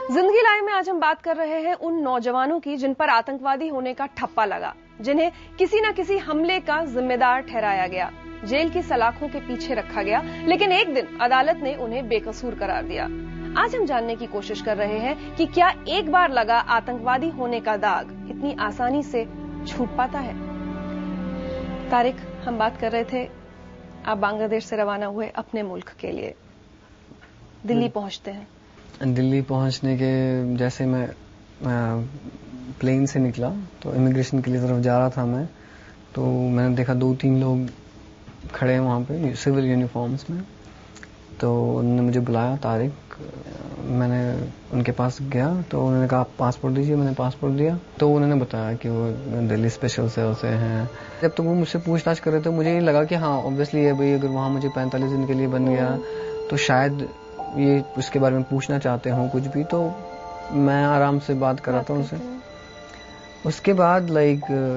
जिंदगी लाइव में आज हम बात कर रहे हैं उन नौजवानों की जिन पर आतंकवादी होने का ठप्पा लगा, जिन्हें किसी न किसी हमले का जिम्मेदार ठहराया गया, जेल की सलाखों के पीछे रखा गया, लेकिन एक दिन अदालत ने उन्हें बेकसूर करार दिया। आज हम जानने की कोशिश कर रहे हैं कि क्या एक बार लगा आतंकवादी होने का दाग इतनी आसानी से छूट पाता है। तारिक, हम बात कर रहे थे, आप बांग्लादेश से रवाना हुए अपने मुल्क के लिए, दिल्ली पहुंचते हैं। दिल्ली पहुंचने के जैसे मैं प्लेन से निकला तो इमिग्रेशन के लिए तरफ जा रहा था मैं, तो मैंने देखा 2-3 लोग खड़े हैं वहाँ पे सिविल यूनिफॉर्म्स में। तो उन्होंने मुझे बुलाया, तारिक। मैंने उनके पास गया तो उन्होंने कहा पासपोर्ट दीजिए, मैंने पासपोर्ट दिया। तो उन्होंने बताया कि वो दिल्ली स्पेशल सेल से हैं। जब तो वो मुझसे पूछताछ कर रहे थे, मुझे ये लगा कि हाँ ऑब्वियसली है भाई, अगर वहाँ मुझे 45 दिन के लिए बन गया तो शायद ये उसके बारे में पूछना चाहते हो कुछ भी। तो मैं आराम से बात कर रहा था उनसे। उसके बाद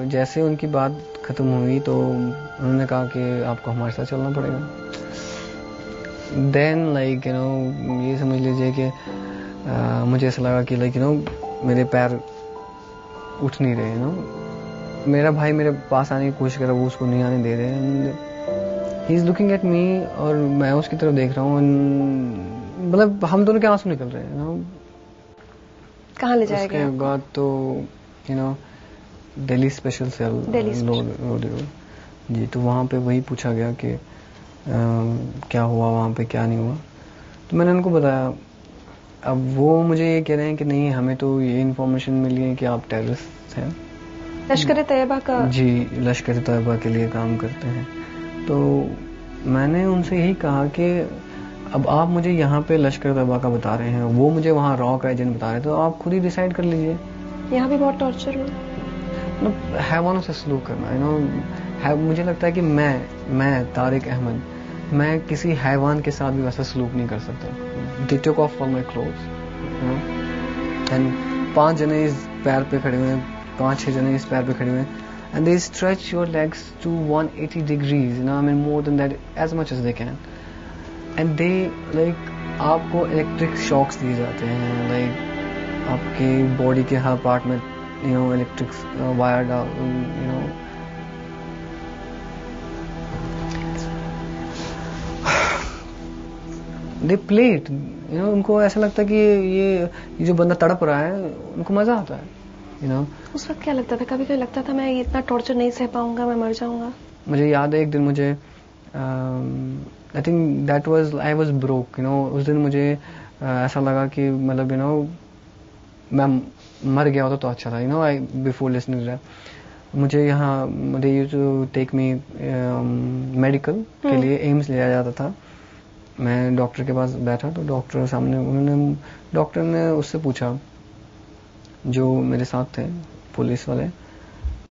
जैसे उनकी बात खत्म हुई तो उन्होंने कहा कि आपको हमारे साथ चलना पड़ेगा। देन ये समझ लीजिए कि मुझे ऐसा लगा कि मेरे पैर उठ नहीं रहे। मेरा भाई मेरे पास आने की कोशिश कर रहा है, वो उसको नहीं आने दे रहे। He is looking at me और मैं उसकी तरफ देख रहा हूँ। मतलब हम दोनों के आंसू निकल रहे हैं। कहाँ ले जाएगा? उसके बाद तो दिल्ली स्पेशल सेल जी। तो वहाँ पे वही पूछा गया कि क्या हुआ वहाँ पे, क्या नहीं हुआ। तो मैंने उनको बताया। अब वो मुझे ये कह रहे हैं कि नहीं, हमें तो ये इन्फॉर्मेशन मिली है कि आप टेररिस्ट हैं। लश्कर तैयबा का? जी, लश्कर तैयबा के लिए काम करते हैं। तो मैंने उनसे यही कहा कि अब आप मुझे यहाँ पे लश्कर तैयबा का बता रहे हैं, वो मुझे वहाँ रॉ का एजेंट बता रहे हैं, तो आप खुद ही डिसाइड कर लीजिए। यहाँ भी बहुत टॉर्चर हुआ, हैवानों से सलूक करना। मुझे लगता है कि मैं तारिक अहमद, मैं किसी हैवान के साथ भी वैसा सलूक नहीं कर सकता। They took off all my clothes, and 5 जने इस पैर पे खड़े हुए हैं, 5-6 जने इस पैर पे खड़े हुए हैं, and they stretch your legs to 180 degrees, more than that, as much as they can, and they आपको इलेक्ट्रिक शॉक्स दिए जाते हैं, आपके बॉडी के हर पार्ट में इलेक्ट्रिक वायर दे प्लेट। उनको ऐसा लगता है कि ये जो बंदा तड़प रहा है, उनको मजा आता है। उस वक्त क्या लगता था? कभी कभी लगता था मैं इतना टॉर्चर नहीं सह पाऊंगा, मैं मर जाऊंगा। मुझे याद है एक दिन मुझे I think that was I was broke. उस दिन मुझे ऐसा लगा कि मतलब मैं मर गया होता तो अच्छा था। आई बिफोर लिसनिंग दैट मुझे यहाँ they used to take me medical के लिए एम्स ले जाया जाता था। मैं डॉक्टर के पास बैठा तो डॉक्टर सामने, डॉक्टर ने उससे पूछा जो मेरे साथ थे, पुलिस वाले,